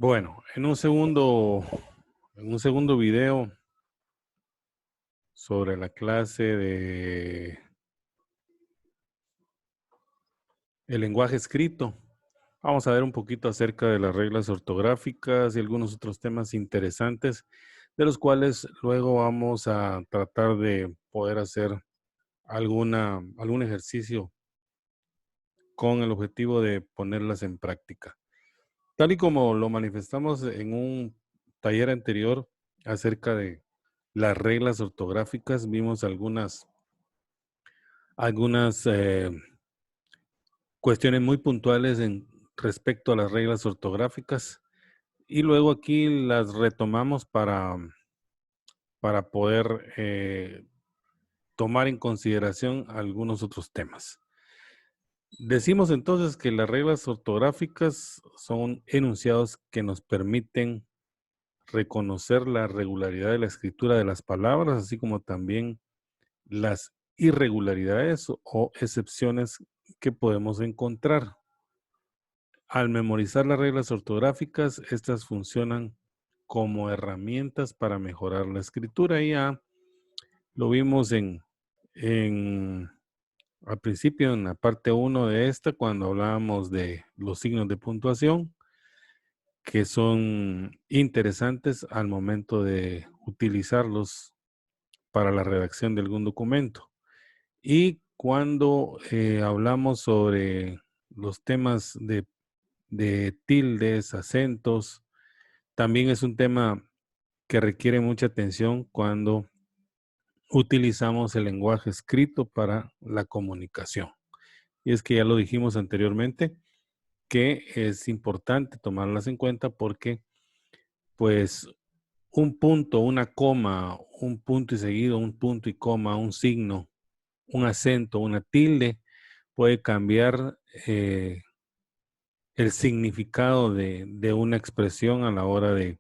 Bueno, en un segundo video sobre la clase de el lenguaje escrito, vamos a ver un poquito acerca de las reglas ortográficas y algunos otros temas interesantes, de los cuales luego vamos a tratar de poder hacer algún ejercicio con el objetivo de ponerlas en práctica. Tal y como lo manifestamos en un taller anterior acerca de las reglas ortográficas, vimos algunas cuestiones muy puntuales en respecto a las reglas ortográficas y luego aquí las retomamos para poder tomar en consideración algunos otros temas. Decimos entonces que las reglas ortográficas son enunciados que nos permiten reconocer la regularidad de la escritura de las palabras, así como también las irregularidades o excepciones que podemos encontrar. Al memorizar las reglas ortográficas, estas funcionan como herramientas para mejorar la escritura. Y ya lo vimos en- al principio, en la parte 1 de esta, cuando hablábamos de los signos de puntuación, que son interesantes al momento de utilizarlos para la redacción de algún documento. Y cuando hablamos sobre los temas de tildes, acentos, también es un tema que requiere mucha atención cuando utilizamos el lenguaje escrito para la comunicación. Y es que ya lo dijimos anteriormente, que es importante tomarlas en cuenta porque, pues, un punto, una coma, un punto y seguido, un punto y coma, un signo, un acento, una tilde, puede cambiar el significado de una expresión a la hora de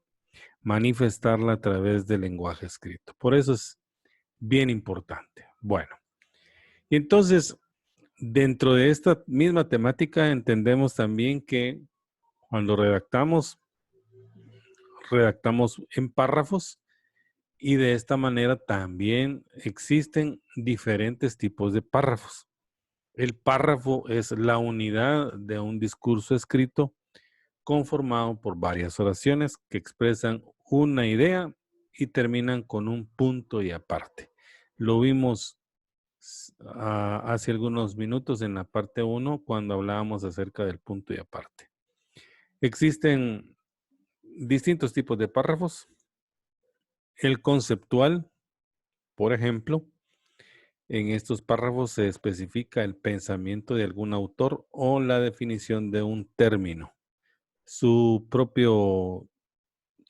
manifestarla a través del lenguaje escrito. Por eso es bien importante. Bueno, y entonces, dentro de esta misma temática, entendemos también que cuando redactamos en párrafos y de esta manera también existen diferentes tipos de párrafos. El párrafo es la unidad de un discurso escrito conformado por varias oraciones que expresan una idea y terminan con un punto y aparte. Lo vimos hace algunos minutos en la parte 1 cuando hablábamos acerca del punto y aparte. Existen distintos tipos de párrafos. El conceptual, por ejemplo, en estos párrafos se especifica el pensamiento de algún autor o la definición de un término. Su propio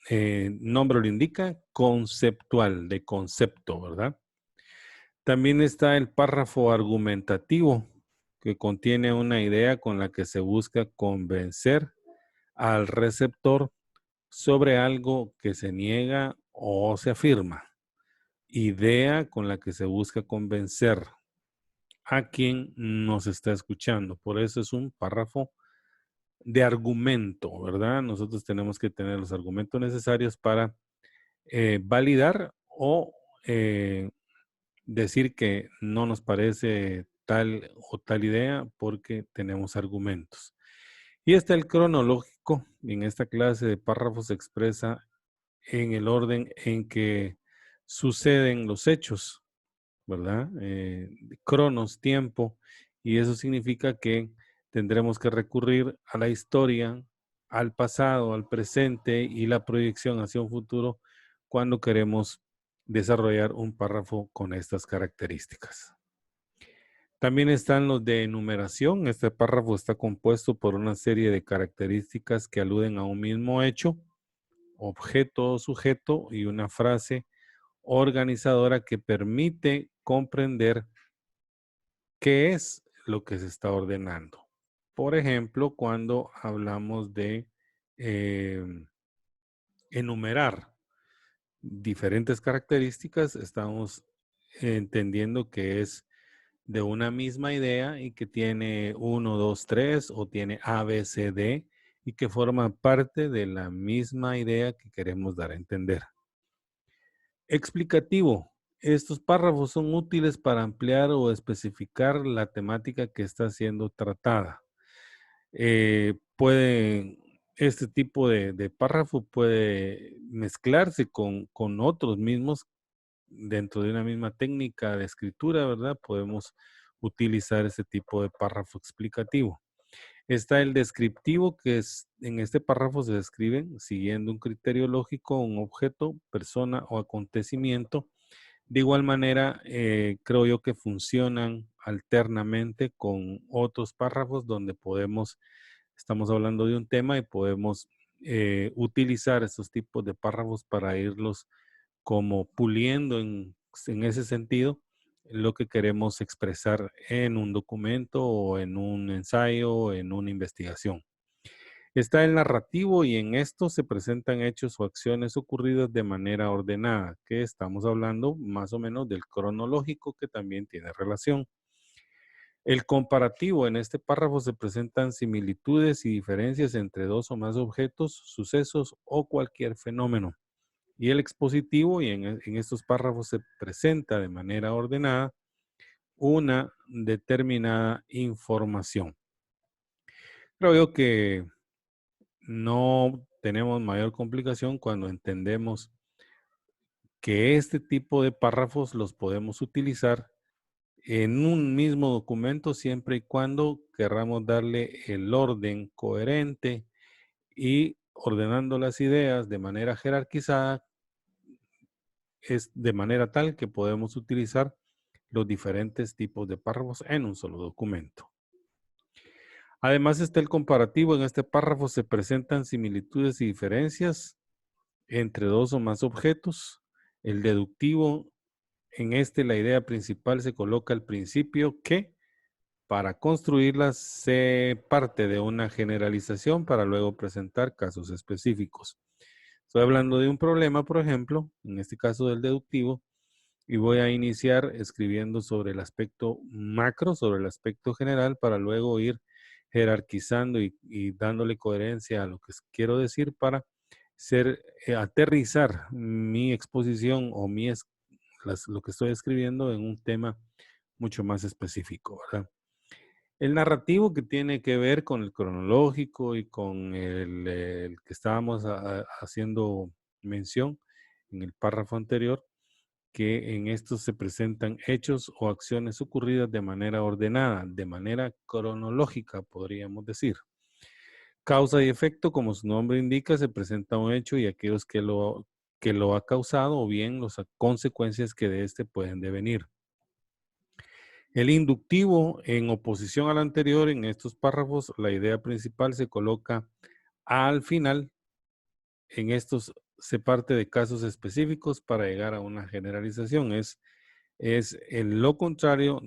nombre lo indica, conceptual, de concepto, ¿verdad? También está el párrafo argumentativo, que contiene una idea con la que se busca convencer al receptor sobre algo que se niega o se afirma. Idea con la que se busca convencer a quien nos está escuchando. Por eso es un párrafo de argumento, ¿verdad? Nosotros tenemos que tener los argumentos necesarios para validar o decir que no nos parece tal o tal idea porque tenemos argumentos. Y está el cronológico. En esta clase de párrafos se expresa en el orden en que suceden los hechos, ¿verdad? Cronos, tiempo, y eso significa que tendremos que recurrir a la historia, al pasado, al presente y la proyección hacia un futuro cuando queremos desarrollar un párrafo con estas características. También están los de enumeración. Este párrafo está compuesto por una serie de características que aluden a un mismo hecho, objeto o sujeto y una frase organizadora que permite comprender qué es lo que se está ordenando. Por ejemplo, cuando hablamos de enumerar diferentes características, estamos entendiendo que es de una misma idea y que tiene 1, 2, 3 o tiene A, B, C, D y que forma parte de la misma idea que queremos dar a entender. Explicativo. Estos párrafos son útiles para ampliar o especificar la temática que está siendo tratada. Este tipo de párrafo puede mezclarse con otros mismos dentro de una misma técnica de escritura, ¿verdad? Podemos utilizar ese tipo de párrafo explicativo. Está el descriptivo, que es en este párrafo se describen siguiendo un criterio lógico un objeto, persona o acontecimiento. De igual manera, creo yo que funcionan alternamente con otros párrafos donde estamos hablando de un tema y podemos utilizar estos tipos de párrafos para irlos como puliendo en ese sentido lo que queremos expresar en un documento o en un ensayo o en una investigación. Está el narrativo y en esto se presentan hechos o acciones ocurridas de manera ordenada, que estamos hablando más o menos del cronológico que también tiene relación. El comparativo, en este párrafo se presentan similitudes y diferencias entre dos o más objetos, sucesos o cualquier fenómeno. Y el expositivo, y en estos párrafos se presenta de manera ordenada una determinada información. Creo yo que no tenemos mayor complicación cuando entendemos que este tipo de párrafos los podemos utilizar en un mismo documento siempre y cuando querramos darle el orden coherente y ordenando las ideas de manera jerarquizada, es de manera tal que podemos utilizar los diferentes tipos de párrafos en un solo documento. Además está el comparativo. En este párrafo se presentan similitudes y diferencias entre dos o más objetos. El deductivo, en este la idea principal se coloca al principio que para construirlas se parte de una generalización para luego presentar casos específicos. Estoy hablando de un problema, por ejemplo, en este caso del deductivo, y voy a iniciar escribiendo sobre el aspecto macro, sobre el aspecto general, para luego ir jerarquizando y dándole coherencia a lo que quiero decir para aterrizar mi exposición o lo que estoy escribiendo en un tema mucho más específico, ¿verdad? El narrativo que tiene que ver con el cronológico y con el que estábamos haciendo mención en el párrafo anterior, que en estos se presentan hechos o acciones ocurridas de manera ordenada, de manera cronológica, podríamos decir. Causa y efecto, como su nombre indica, se presenta un hecho y aquellos que lo ha causado o bien las consecuencias que de éste pueden devenir. El inductivo, en oposición al anterior, en estos párrafos, la idea principal se coloca al final. En estos se parte de casos específicos para llegar a una generalización. Es lo contrario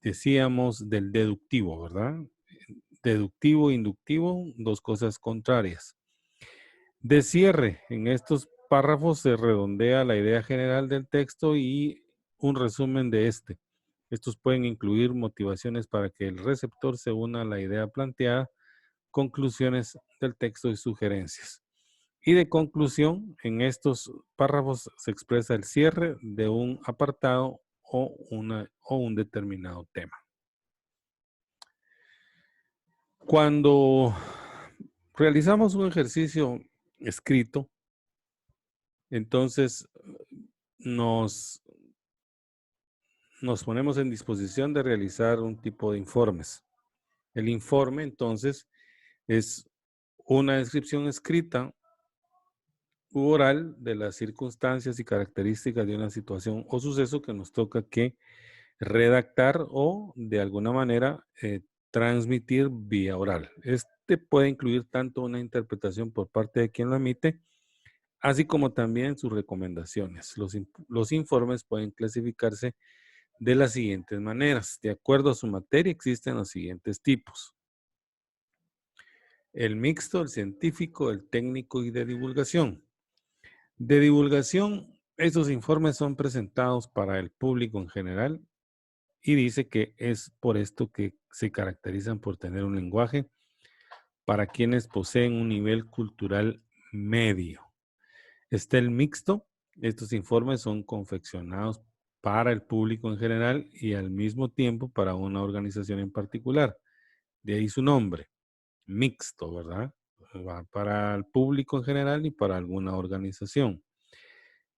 decíamos, del deductivo, ¿verdad? Deductivo, inductivo, dos cosas contrarias. De cierre, en estos párrafos se redondea la idea general del texto y un resumen de este. Estos pueden incluir motivaciones para que el receptor se una a la idea planteada, conclusiones del texto y sugerencias. Y de conclusión, en estos párrafos se expresa el cierre de un apartado o un determinado tema. Cuando realizamos un ejercicio escrito, entonces nos ponemos en disposición de realizar un tipo de informes. El informe, entonces, es una descripción escrita u oral de las circunstancias y características de una situación o suceso que nos toca que redactar o de alguna manera transmitir vía oral. Este puede incluir tanto una interpretación por parte de quien lo emite, así como también sus recomendaciones. Los informes pueden clasificarse de las siguientes maneras. De acuerdo a su materia existen los siguientes tipos: el mixto, el científico, el técnico y de divulgación. De divulgación, estos informes son presentados para el público en general y dice que es por esto que se caracterizan por tener un lenguaje para quienes poseen un nivel cultural medio. Está el mixto. Estos informes son confeccionados para el público en general y al mismo tiempo para una organización en particular. De ahí su nombre, mixto, ¿verdad? Va para el público en general y para alguna organización.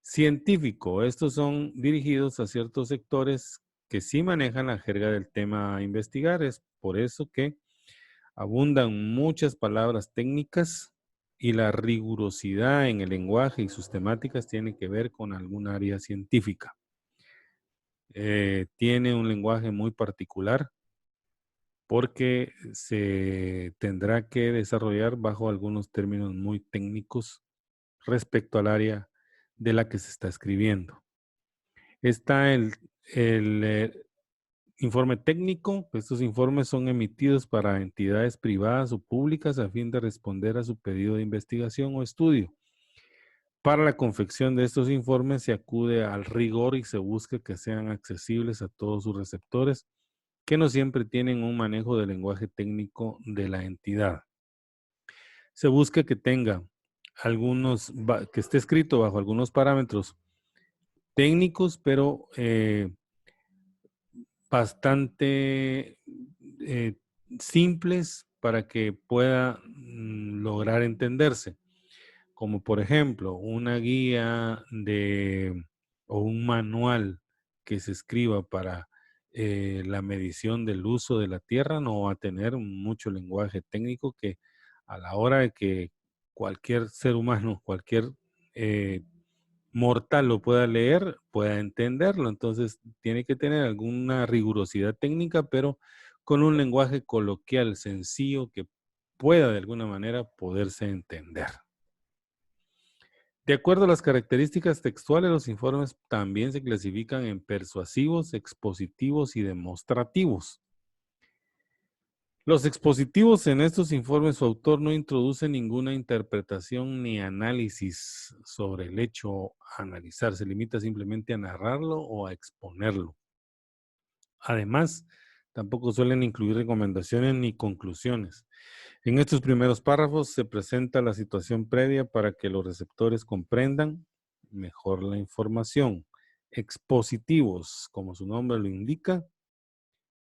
Científico, estos son dirigidos a ciertos sectores que sí manejan la jerga del tema a investigar. Es por eso que abundan muchas palabras técnicas y la rigurosidad en el lenguaje y sus temáticas tiene que ver con algún área científica. Tiene un lenguaje muy particular porque se tendrá que desarrollar bajo algunos términos muy técnicos respecto al área de la que se está escribiendo. Está el informe técnico. Estos informes son emitidos para entidades privadas o públicas a fin de responder a su pedido de investigación o estudio. Para la confección de estos informes se acude al rigor y se busca que sean accesibles a todos sus receptores, que no siempre tienen un manejo del lenguaje técnico de la entidad. Se busca que tenga que esté escrito bajo algunos parámetros técnicos, pero bastante simples para que pueda lograr entenderse, como por ejemplo una guía o un manual que se escriba para la medición del uso de la tierra. No va a tener mucho lenguaje técnico que a la hora de que cualquier ser humano, cualquier mortal lo pueda leer, pueda entenderlo. Entonces tiene que tener alguna rigurosidad técnica, pero con un lenguaje coloquial, sencillo, que pueda de alguna manera poderse entender. De acuerdo a las características textuales, los informes también se clasifican en persuasivos, expositivos y demostrativos. Los expositivos en estos informes, su autor no introduce ninguna interpretación ni análisis sobre el hecho a analizar, se limita simplemente a narrarlo o a exponerlo. Además, tampoco suelen incluir recomendaciones ni conclusiones. En estos primeros párrafos se presenta la situación previa para que los receptores comprendan mejor la información. Expositivos, como su nombre lo indica,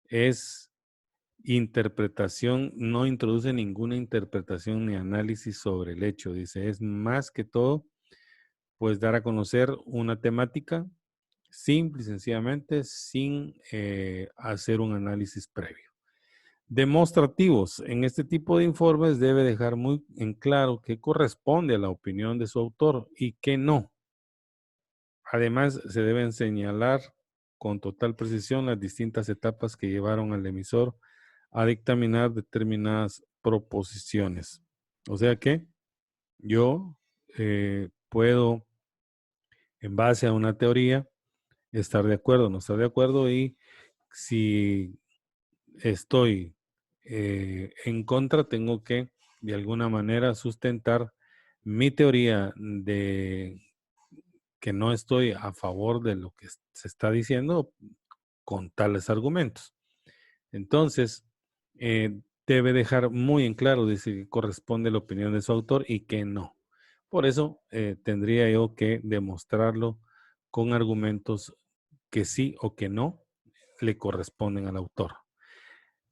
es interpretación, no introduce ninguna interpretación ni análisis sobre el hecho. Dice, es más que todo, pues dar a conocer una temática simple y sencillamente sin hacer un análisis previo. Demostrativos. En este tipo de informes debe dejar muy en claro qué corresponde a la opinión de su autor y qué no. Además, se deben señalar con total precisión las distintas etapas que llevaron al emisor a dictaminar determinadas proposiciones. O sea que yo puedo, en base a una teoría, estar de acuerdo o no estar de acuerdo, y si estoy en contra, tengo que de alguna manera sustentar mi teoría de que no estoy a favor de lo que se está diciendo con tales argumentos. Entonces, debe dejar muy en claro, dice, que corresponde la opinión de su autor y que no. Por eso tendría yo que demostrarlo con argumentos que sí o que no le corresponden al autor.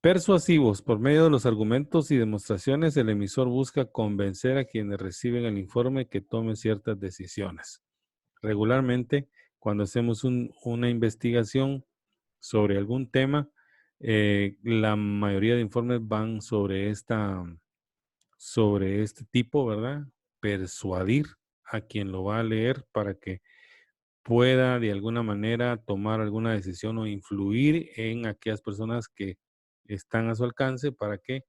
Persuasivos. Por medio de los argumentos y demostraciones, el emisor busca convencer a quienes reciben el informe que tomen ciertas decisiones. Regularmente, cuando hacemos una investigación sobre algún tema, la mayoría de informes van sobre este tipo, ¿verdad? Persuadir a quien lo va a leer para que pueda de alguna manera tomar alguna decisión o influir en aquellas personas que están a su alcance para que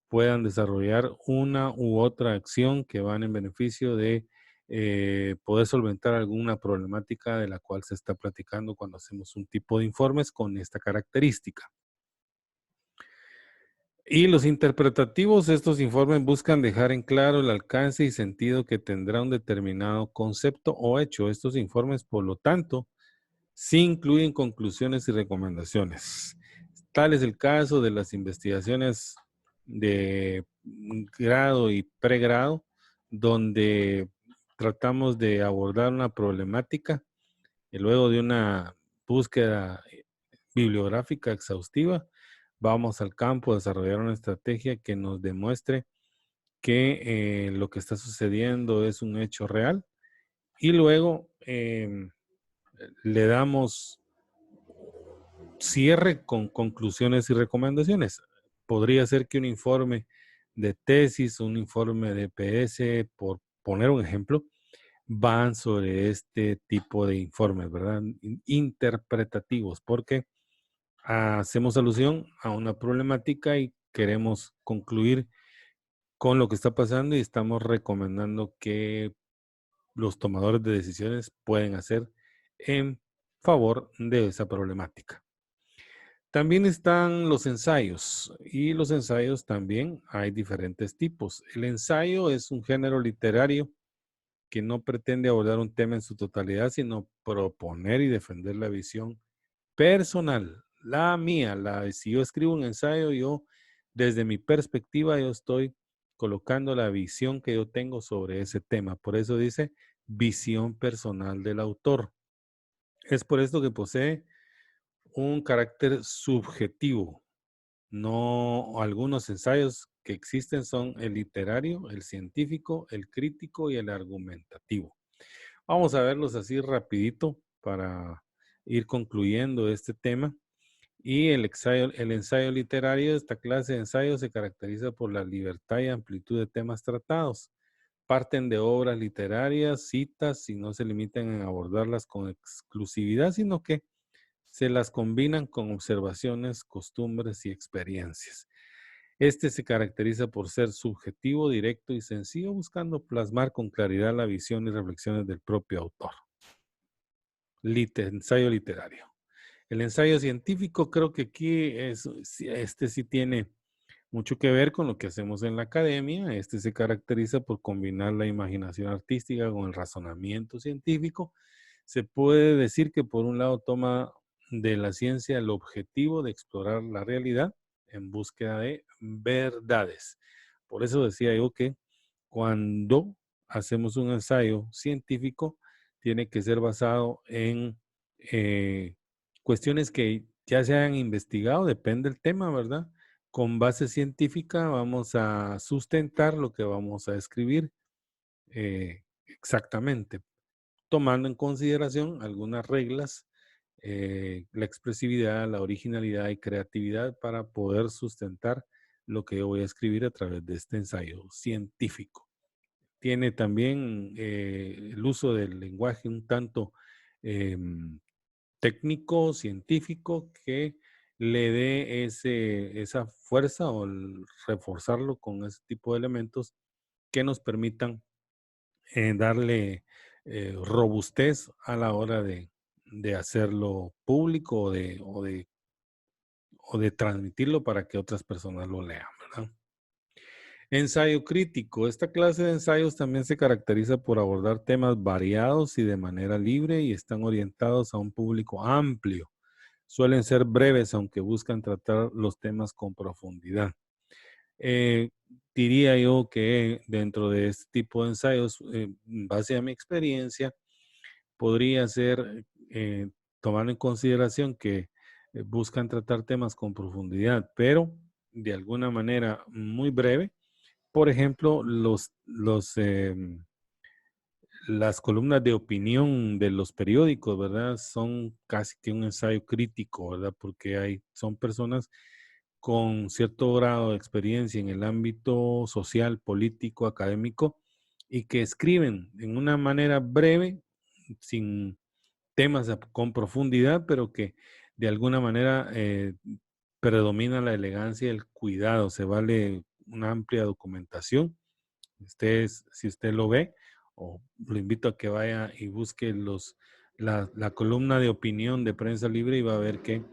puedan desarrollar una u otra acción que van en beneficio de poder solventar alguna problemática de la cual se está platicando cuando hacemos un tipo de informes con esta característica. Y los interpretativos, estos informes buscan dejar en claro el alcance y sentido que tendrá un determinado concepto o hecho. Estos informes, por lo tanto, sí incluyen conclusiones y recomendaciones. Tal es el caso de las investigaciones de grado y pregrado, donde tratamos de abordar una problemática y luego de una búsqueda bibliográfica exhaustiva, vamos al campo a desarrollar una estrategia que nos demuestre que lo que está sucediendo es un hecho real y luego le damos cierre con conclusiones y recomendaciones. Podría ser que un informe de tesis, un informe de PS, por poner un ejemplo, van sobre este tipo de informes, ¿verdad? Interpretativos, porque hacemos alusión a una problemática y queremos concluir con lo que está pasando y estamos recomendando que los tomadores de decisiones pueden hacer en favor de esa problemática. También están los ensayos y los ensayos también hay diferentes tipos. El ensayo es un género literario que no pretende abordar un tema en su totalidad, sino proponer y defender la visión personal, la mía. Si yo escribo un ensayo, yo desde mi perspectiva, yo estoy colocando la visión que yo tengo sobre ese tema. Por eso dice visión personal del autor. Es por esto que posee un carácter subjetivo. No, algunos ensayos que existen son el literario, el científico, el crítico y el argumentativo. Vamos a verlos así rapidito para ir concluyendo este tema. Y el ensayo literario, esta clase de ensayo se caracteriza por la libertad y amplitud de temas tratados. Parten de obras literarias, citas, y no se limitan a abordarlas con exclusividad, sino que se las combinan con observaciones, costumbres y experiencias. Este se caracteriza por ser subjetivo, directo y sencillo, buscando plasmar con claridad la visión y reflexiones del propio autor. Ensayo literario. El ensayo científico creo que aquí sí tiene mucho que ver con lo que hacemos en la academia. Este se caracteriza por combinar la imaginación artística con el razonamiento científico. Se puede decir que por un lado toma de la ciencia el objetivo de explorar la realidad en búsqueda de verdades. Por eso decía yo que cuando hacemos un ensayo científico, tiene que ser basado en cuestiones que ya se hayan investigado, depende del tema, ¿verdad? Con base científica vamos a sustentar lo que vamos a escribir exactamente, tomando en consideración algunas reglas, la expresividad, la originalidad y creatividad para poder sustentar lo que yo voy a escribir a través de este ensayo científico. Tiene también el uso del lenguaje un tanto técnico, científico, que le dé esa fuerza o reforzarlo con ese tipo de elementos que nos permitan darle robustez a la hora de hacerlo público o de transmitirlo para que otras personas lo lean, ¿verdad? Ensayo crítico. Esta clase de ensayos también se caracteriza por abordar temas variados y de manera libre y están orientados a un público amplio. Suelen ser breves, aunque buscan tratar los temas con profundidad. Eh, Diría yo que dentro de este tipo de ensayos, en base a mi experiencia, podría ser, tomando en consideración que buscan tratar temas con profundidad, pero de alguna manera muy breve. Por ejemplo, las columnas de opinión de los periódicos, ¿verdad? Son casi que un ensayo crítico, ¿verdad? Porque son personas con cierto grado de experiencia en el ámbito social, político, académico, y que escriben en una manera breve, sin temas con profundidad, pero que de alguna manera predomina la elegancia y el cuidado. Se vale una amplia documentación. Si usted lo ve, o lo invito a que vaya y busque la columna de opinión de Prensa Libre y va a ver que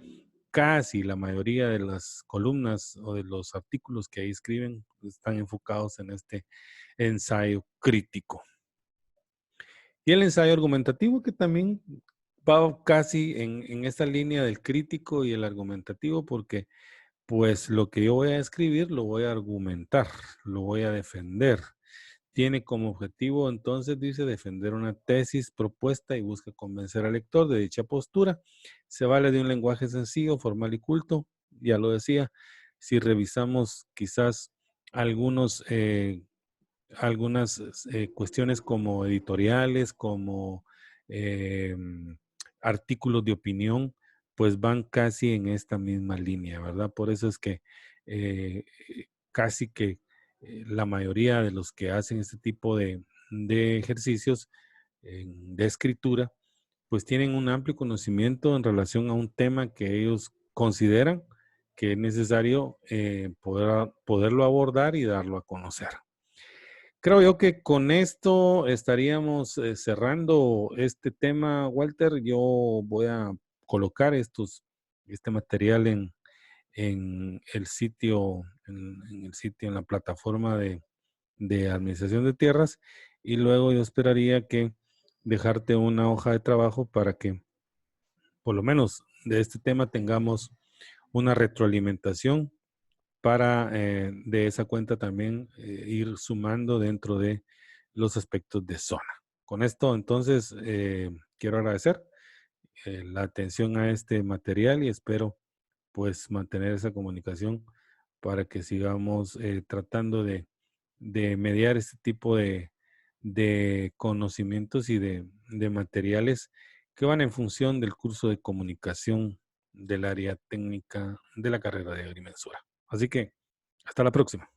casi la mayoría de las columnas o de los artículos que ahí escriben están enfocados en este ensayo crítico. Y el ensayo argumentativo, que también va casi en esta línea del crítico y el argumentativo, porque pues lo que yo voy a escribir lo voy a argumentar, lo voy a defender. Tiene como objetivo, entonces, dice, defender una tesis propuesta y busca convencer al lector de dicha postura. Se vale de un lenguaje sencillo, formal y culto. Ya lo decía, si revisamos quizás algunos, algunas cuestiones como editoriales, como artículos de opinión, pues van casi en esta misma línea, ¿verdad? Por eso es que eh, casi que la mayoría de los que hacen este tipo de ejercicios de escritura, pues tienen un amplio conocimiento en relación a un tema que ellos consideran que es necesario poderlo abordar y darlo a conocer. Creo yo que con esto estaríamos cerrando este tema, Walter. Yo voy a colocar este material en el sitio, en el sitio, en la plataforma de administración de tierras, y luego yo esperaría que dejarte una hoja de trabajo para que por lo menos de este tema tengamos una retroalimentación para de esa cuenta también ir sumando dentro de los aspectos de zona. Con esto, entonces, quiero agradecer la atención a este material y espero pues mantener esa comunicación para que sigamos tratando de mediar este tipo de conocimientos y de materiales que van en función del curso de comunicación del área técnica de la carrera de agrimensura. Así que hasta la próxima.